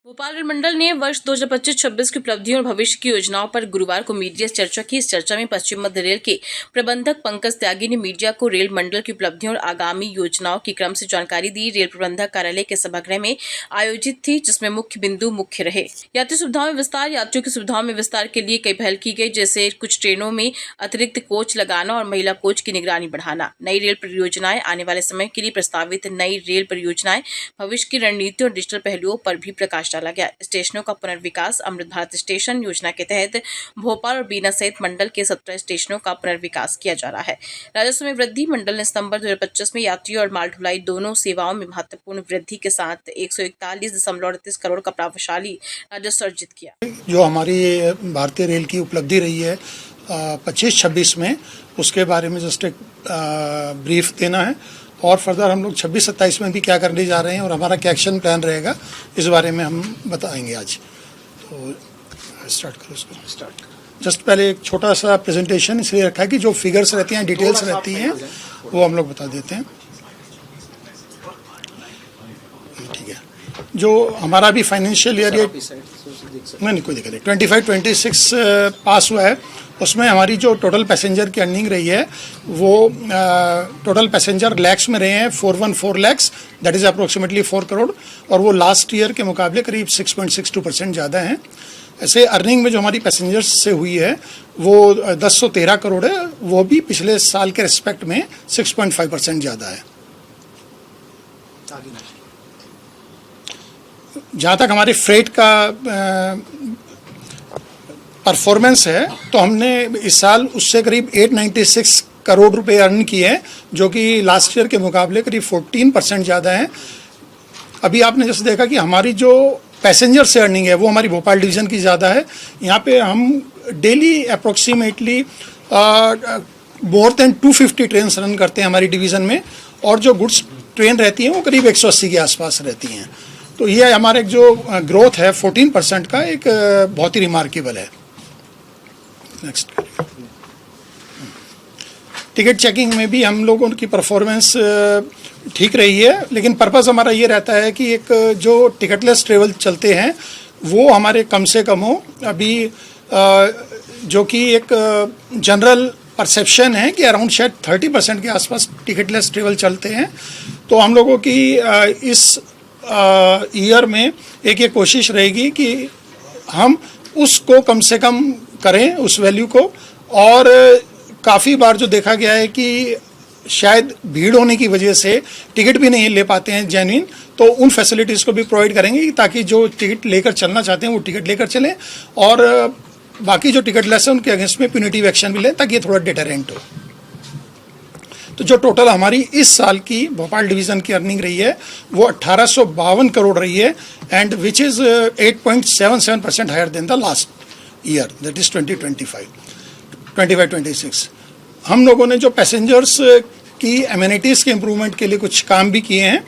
Bhopal rail मंडल ने वर्ष 2025-26 की उपलब्धियों और भविष्य की योजनाओं पर गुरुवार को मीडिया से चर्चा की। इस चर्चा में पश्चिम मध्य रेल के प्रबंधक पंकज त्यागी ने मीडिया को रेल मंडल की उपलब्धियों और आगामी योजनाओं की क्रम से जानकारी दी। रेल प्रबंधक कार्यालय के सभागृह में आयोजित थी, जिसमें मुख्य बिंदु मुख्य रहे यात्री सुविधाओं में विस्तार। यात्रियों की सुविधाओं में विस्तार के लिए कई पहल की गई, जैसे कुछ ट्रेनों में अतिरिक्त कोच लगाना और महिला कोच की निगरानी बढ़ाना। नई रेल परियोजनाएं, आने वाले समय के लिए प्रस्तावित नई रेल परियोजनाएं, भविष्य की रणनीति और डिजिटल पहलुओं पर भी प्रकाश डाला गया। स्टेशनों का पुनर्विकास। अमृत भारत स्टेशन योजना के तहत भोपाल और बीना सहित मंडल के 17 स्टेशनों का पुनर्विकास किया जा रहा है। राजस्व में वृद्धि। मंडल ने सितंबर 2025 में यात्री और माल ढुलाई दोनों सेवाओं में महत्वपूर्ण वृद्धि के साथ 141.38 करोड़ का प्रभावशाली राजस्व अर्जित किया। जो हमारी भारतीय रेल की उपलब्धि रही है 25-26 में, उसके बारे में जस्ट एक ब्रीफ देना है और फर्दर हम लोग 26-27 में भी क्या करने जा रहे हैं और हमारा क्या एक्शन प्लान रहेगा, इस बारे में हम बताएंगे आज। तो स्टार्ट करो उसको। स्टार्ट जस्ट पहले एक छोटा सा प्रेजेंटेशन इसलिए रखा है कि जो फिगर्स रहती हैं, डिटेल्स रहती हैं, वो हम लोग बता देते हैं। ठीक है, जो हमारा भी फाइनेंशियल ईयर ये नहीं कोई दिक्कत नहीं 25-26 पास हुआ है, उसमें हमारी जो टोटल पैसेंजर की अर्निंग रही है वो टोटल पैसेंजर लैक्स में रहे हैं 414 lakhs, that is approximately 4 crore, और वो लास्ट ईयर के मुकाबले करीब 6.62% ज़्यादा है। ऐसे अर्निंग में जो हमारी पैसेंजर्स से हुई है वो 1013 करोड़ है, वो भी पिछले साल के रिस्पेक्ट में 6.5% ज़्यादा है। जहाँ तक हमारे फ्रेट का परफॉर्मेंस है, तो हमने इस साल उससे करीब 896 करोड़ रुपए अर्न किए हैं, जो कि लास्ट ईयर के मुकाबले करीब 14% ज़्यादा है। अभी आपने जैसे देखा कि हमारी जो पैसेंजर से अर्निंग है वो हमारी भोपाल डिवीज़न की ज़्यादा है। यहाँ पे हम daily approximately more than 250 train run करते हैं हमारी डिवीज़न में, और जो गुड्स ट्रेन रहती हैं वो करीब 180 के आसपास रहती हैं। तो ये हमारे जो ग्रोथ है 14% का, एक बहुत ही रिमार्केबल है। नेक्स्ट, टिकट चेकिंग में भी हम लोगों की परफॉर्मेंस ठीक रही है, लेकिन पर्पस हमारा ये रहता है कि एक जो टिकटलेस ट्रेवल चलते हैं वो हमारे कम से कम हो। अभी जो कि एक जनरल परसेप्शन है कि अराउंड शायद 30% के आसपास टिकटलेस ट्रेवल चलते हैं। तो हम लोगों की इस ईयर में एक ये कोशिश रहेगी कि हम उसको कम से कम करें, उस वैल्यू को। और काफ़ी बार जो देखा गया है कि शायद भीड़ होने की वजह से टिकट भी नहीं ले पाते हैं जेन्युइन, तो उन फैसिलिटीज़ को भी प्रोवाइड करेंगे ताकि जो टिकट लेकर चलना चाहते हैं वो टिकट लेकर चलें, और बाकी जो टिकट लेस है उनके अगेंस्ट में प्यूनिटिव एक्शन भी लें, ताकि ये थोड़ा डिटरेंट हो। तो जो टोटल हमारी इस साल की भोपाल डिवीज़न की अर्निंग रही है वो 1852 करोड़ रही है, and which is 8.77% higher than the last year, that is 2025-26। हम लोगों ने जो पैसेंजर्स की एमिनिटीज़ के इम्प्रूवमेंट के लिए कुछ काम भी किए हैं,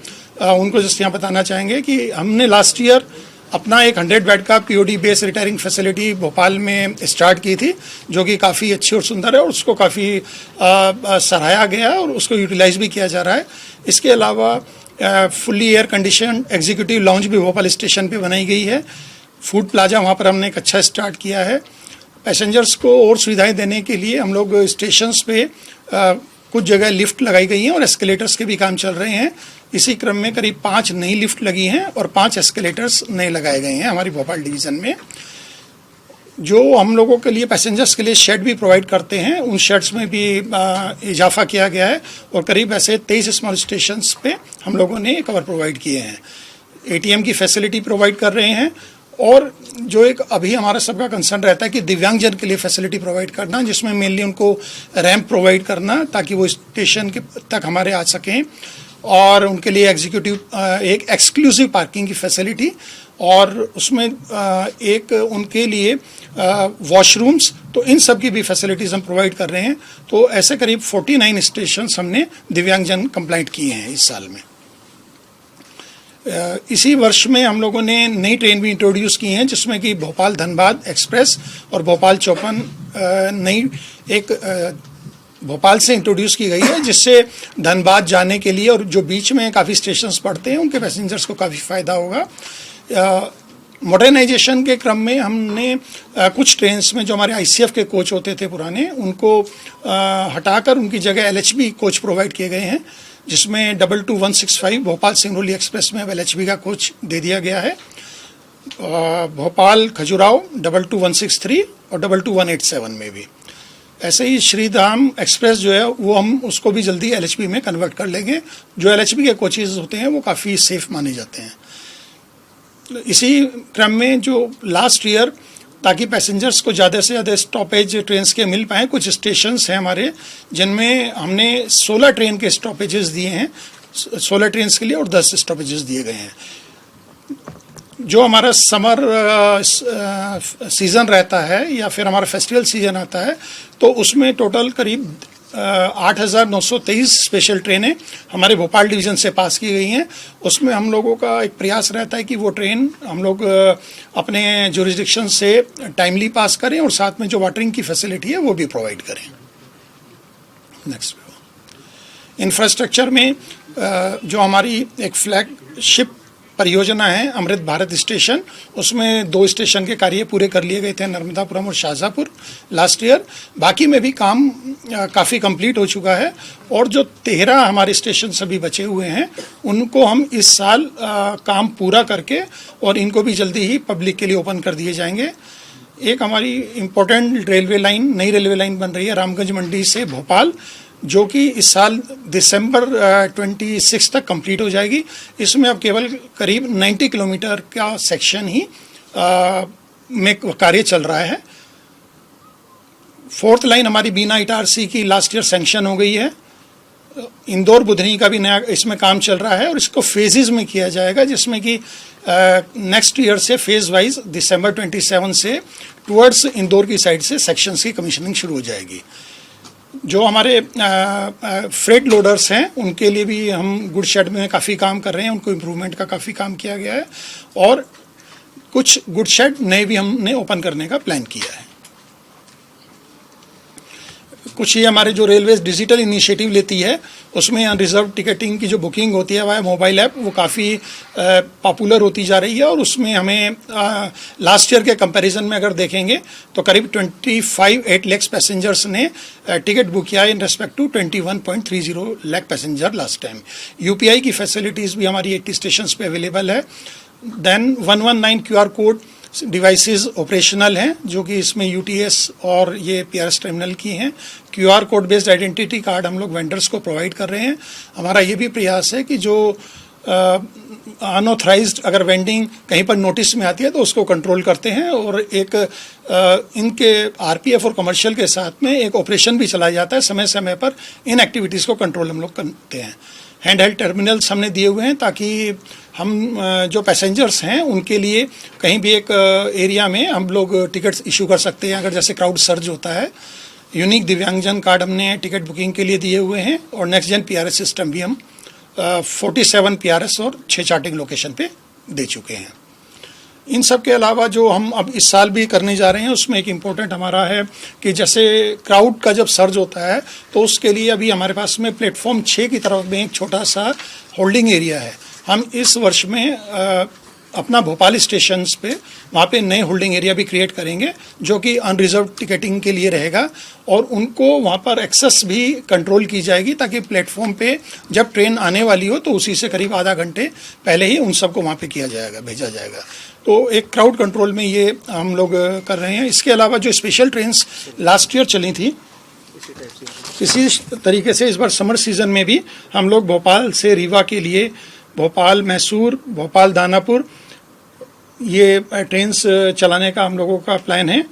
उनको जस्ट यहाँ बताना चाहेंगे कि हमने लास्ट ईयर अपना एक 100 बेड का POD base retiring facility Bhopal में स्टार्ट की थी, जो कि काफ़ी अच्छी और सुंदर है, और उसको काफ़ी सराहा गया और उसको यूटिलाइज भी किया जा रहा है। इसके अलावा fully air condition executive lounge भी भोपाल स्टेशन पे बनाई गई है। फूड प्लाजा वहाँ पर हमने एक अच्छा स्टार्ट किया है। पैसेंजर्स को और सुविधाएँ देने के लिए हम लोग स्टेशंस पे कुछ जगह लिफ्ट लगाई गई हैं और एस्केलेटर्स के भी काम चल रहे हैं। इसी क्रम में करीब 5 नई लिफ्ट लगी हैं और 5 एस्केलेटर्स नए लगाए गए हैं हमारी भोपाल डिवीज़न में। जो हम लोगों के लिए पैसेंजर्स के लिए शेड भी प्रोवाइड करते हैं, उन शेड्स में भी इजाफा किया गया है, और करीब ऐसे 23 स्मॉल स्टेशंस पे हम लोगों ने कवर प्रोवाइड किए हैं। ATM की फैसिलिटी प्रोवाइड कर रहे हैं, और जो एक अभी हमारा सबका कंसर्न रहता है कि दिव्यांगजन के लिए फैसिलिटी प्रोवाइड करना, जिसमें मेनली उनको रैंप प्रोवाइड करना ताकि वो स्टेशन के तक हमारे आ सकें, और उनके लिए एग्जीक्यूटिव एक एक्सक्लूसिव पार्किंग की फैसिलिटी, और उसमें एक उनके लिए वॉशरूम्स, तो इन सब की भी फैसिलिटीज़ हम प्रोवाइड कर रहे हैं। तो ऐसे करीब 49 स्टेशन हमने दिव्यांगजन कंप्लाइंट किए हैं इस साल में। इसी वर्ष में हम लोगों ने नई ट्रेन भी इंट्रोड्यूस की हैं, जिसमें कि भोपाल धनबाद एक्सप्रेस और भोपाल चौपन नई एक भोपाल से इंट्रोड्यूस की गई है, जिससे धनबाद जाने के लिए और जो बीच में काफ़ी स्टेशंस पड़ते हैं उनके पैसेंजर्स को काफ़ी फ़ायदा होगा। मॉडर्नाइजेशन के क्रम में हमने कुछ ट्रेन्स में जो हमारे आईसीएफ के कोच होते थे पुराने, उनको हटाकर उनकी जगह एलएचबी कोच प्रोवाइड किए गए हैं, जिसमें 22165 भोपाल सिंगरौली एक्सप्रेस में अब एलएचबी का कोच दे दिया गया है। भोपाल खजुराहो 22163 और 22187 में भी। ऐसे ही श्रीधाम एक्सप्रेस जो है वो हम उसको भी जल्दी एलएचबी में कन्वर्ट कर लेंगे। जो एलएचबी के कोचेज होते हैं वो काफ़ी सेफ माने जाते हैं। इसी क्रम में जो लास्ट ईयर, ताकि पैसेंजर्स को ज़्यादा से ज़्यादा स्टॉपेज ट्रेन्स के मिल पाएँ, कुछ स्टेशंस हैं हमारे जिनमें हमने 16 ट्रेन के स्टॉपेजेस दिए हैं, 16 ट्रेन्स के लिए, और 10 स्टॉपेजेस दिए गए हैं। जो हमारा समर सीज़न रहता है या फिर हमारा फेस्टिवल सीज़न आता है, तो उसमें टोटल करीब 8,923 स्पेशल ट्रेनें हमारे भोपाल डिवीज़न से पास की गई हैं। उसमें हम लोगों का एक प्रयास रहता है कि वो ट्रेन हम लोग अपने जुरिस्डिक्शन से टाइमली पास करें और साथ में जो वाटरिंग की फैसिलिटी है वो भी प्रोवाइड करें। नेक्स्ट, इंफ्रास्ट्रक्चर में जो हमारी एक फ्लैगशिप परियोजना है अमृत भारत स्टेशन, उसमें 2 स्टेशन के कार्य पूरे कर लिए गए थे, नर्मदापुरम और शाहजहाँपुर लास्ट ईयर। बाकी में भी काम काफ़ी कंप्लीट हो चुका है, और जो 13 हमारे स्टेशन अभी बचे हुए हैं उनको हम इस साल काम पूरा करके और इनको भी जल्दी ही पब्लिक के लिए ओपन कर दिए जाएंगे। एक हमारी इम्पोर्टेंट रेलवे लाइन, नई रेलवे लाइन बन रही है रामगंज मंडी से भोपाल, जो कि इस साल दिसंबर 26 तक कंप्लीट हो जाएगी। इसमें अब केवल करीब 90 किलोमीटर का सेक्शन ही में कार्य चल रहा है। 4th लाइन हमारी बीना इटारसी की लास्ट ईयर सैंक्शन हो गई है। इंदौर बुधनी का भी नया इसमें काम चल रहा है और इसको फेजेस में किया जाएगा, जिसमें कि नेक्स्ट ईयर से फेज वाइज दिसंबर 27 से टुवर्ड्स इंदौर की साइड से सेक्शंस की कमीशनिंग शुरू हो जाएगी। जो हमारे फ्रेट लोडर्स हैं उनके लिए भी हम गुड शेड में काफ़ी काम कर रहे हैं, उनको इम्प्रूवमेंट का काफ़ी काम किया गया है, और कुछ गुड शेड नए भी हमने ओपन करने का प्लान किया है। कुछ ये हमारे जो रेलवे डिजिटल इनिशिएटिव लेती है, उसमें रिजर्व टिकटिंग की जो बुकिंग होती है वाया मोबाइल ऐप, वो काफ़ी पॉपुलर होती जा रही है, और उसमें हमें लास्ट ईयर के कंपैरिजन में अगर देखेंगे तो करीब 25.8 लाख पैसेंजर्स ने टिकट बुक किया in respect to 21.30 lakh passenger last time. UPI की फैसिलिटीज़ भी हमारी 80 स्टेशन पे अवेलेबल है। Then 119 QR code devices operational हैं, जो कि इसमें यूटीएस और ये पीआरएस टर्मिनल की हैं। QR code based identity card हम लोग वेंडर्स को प्रोवाइड कर रहे हैं। हमारा ये भी प्रयास है कि जो अनऑथराइज्ड अगर वेंडिंग कहीं पर नोटिस में आती है तो उसको कंट्रोल करते हैं, और एक इनके आरपीएफ और कमर्शियल के साथ में एक ऑपरेशन भी चलाया जाता है, समय समय पर इन एक्टिविटीज़ को कंट्रोल हम लोग करते हैं। हैंड हेल्ड टर्मिनल्स हमने दिए हुए हैं, ताकि हम जो पैसेंजर्स हैं उनके लिए कहीं भी एक एरिया में हम लोग टिकट्स इशू कर सकते हैं, अगर जैसे क्राउड सर्ज होता है। यूनिक दिव्यांगजन कार्ड हमने टिकट बुकिंग के लिए दिए हुए हैं, और नेक्स्ट जेन पीआरएस सिस्टम भी हम 47 पीआरएस और 6 चार्टिंग लोकेशन पे दे चुके हैं। इन सब के अलावा जो हम अब इस साल भी करने जा रहे हैं, उसमें एक इम्पोर्टेंट हमारा है कि जैसे क्राउड का जब सर्ज होता है तो उसके लिए अभी हमारे पास में प्लेटफॉर्म 6 की तरफ में एक छोटा सा होल्डिंग एरिया है। हम इस वर्ष में अपना भोपाल स्टेशंस पे वहाँ पे नए होल्डिंग एरिया भी क्रिएट करेंगे, जो कि अनरिजर्व टिकटिंग के लिए रहेगा, और उनको वहाँ पर एक्सेस भी कंट्रोल की जाएगी, ताकि प्लेटफॉर्म पे जब ट्रेन आने वाली हो तो उसी से करीब आधा घंटे पहले ही उन सबको वहाँ पे किया जाएगा, भेजा जाएगा। तो एक क्राउड कंट्रोल में ये हम लोग कर रहे हैं। इसके अलावा जो स्पेशल ट्रेन्स लास्ट ईयर चली थी, इसी तरीके से इस बार समर सीज़न में भी हम लोग भोपाल से रीवा के लिए, भोपाल मैसूर, भोपाल दानापुर, ये ट्रेन्स चलाने का हम लोगों का प्लान है।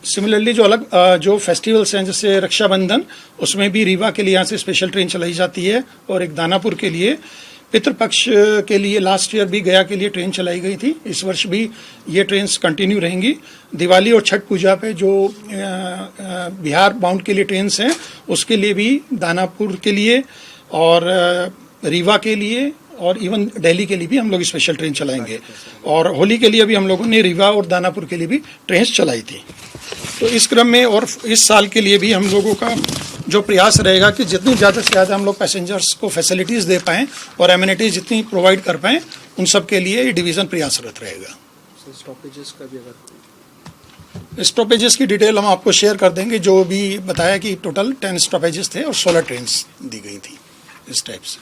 सिमिलरली जो अलग जो फेस्टिवल्स हैं जैसे रक्षाबंधन, उसमें भी रीवा के लिए यहाँ से स्पेशल ट्रेन चलाई जाती है, और एक दानापुर के लिए। पितृपक्ष के लिए लास्ट ईयर भी गया के लिए ट्रेन चलाई गई थी, इस वर्ष भी ये ट्रेन्स कंटिन्यू रहेंगी। दिवाली और छठ पूजा पे जो बिहार बाउंड के लिए ट्रेन्स हैं, उसके लिए भी दानापुर के लिए और रीवा के लिए और इवन दिल्ली के लिए भी हम लोग स्पेशल ट्रेन चलाएंगे। और होली के लिए भी हम लोगों ने रीवा और दानापुर के लिए भी ट्रेन चलाई थी। तो इस क्रम में और इस साल के लिए भी हम लोगों का जो प्रयास रहेगा कि जितनी ज़्यादा से ज़्यादा हम लोग पैसेंजर्स को फैसिलिटीज़ दे पाएँ और एमिनिटीज़ जितनी प्रोवाइड कर पाएँ, उन सब के लिए ये डिवीज़न प्रयासरत रहेगा। स्टॉपेजेस का भी अगर स्टॉपेजेस की डिटेल हम आपको शेयर कर देंगे, जो भी बताया कि टोटल 10 स्टॉपेजेस थे और 16 ट्रेन दी गई थी इस टाइप से।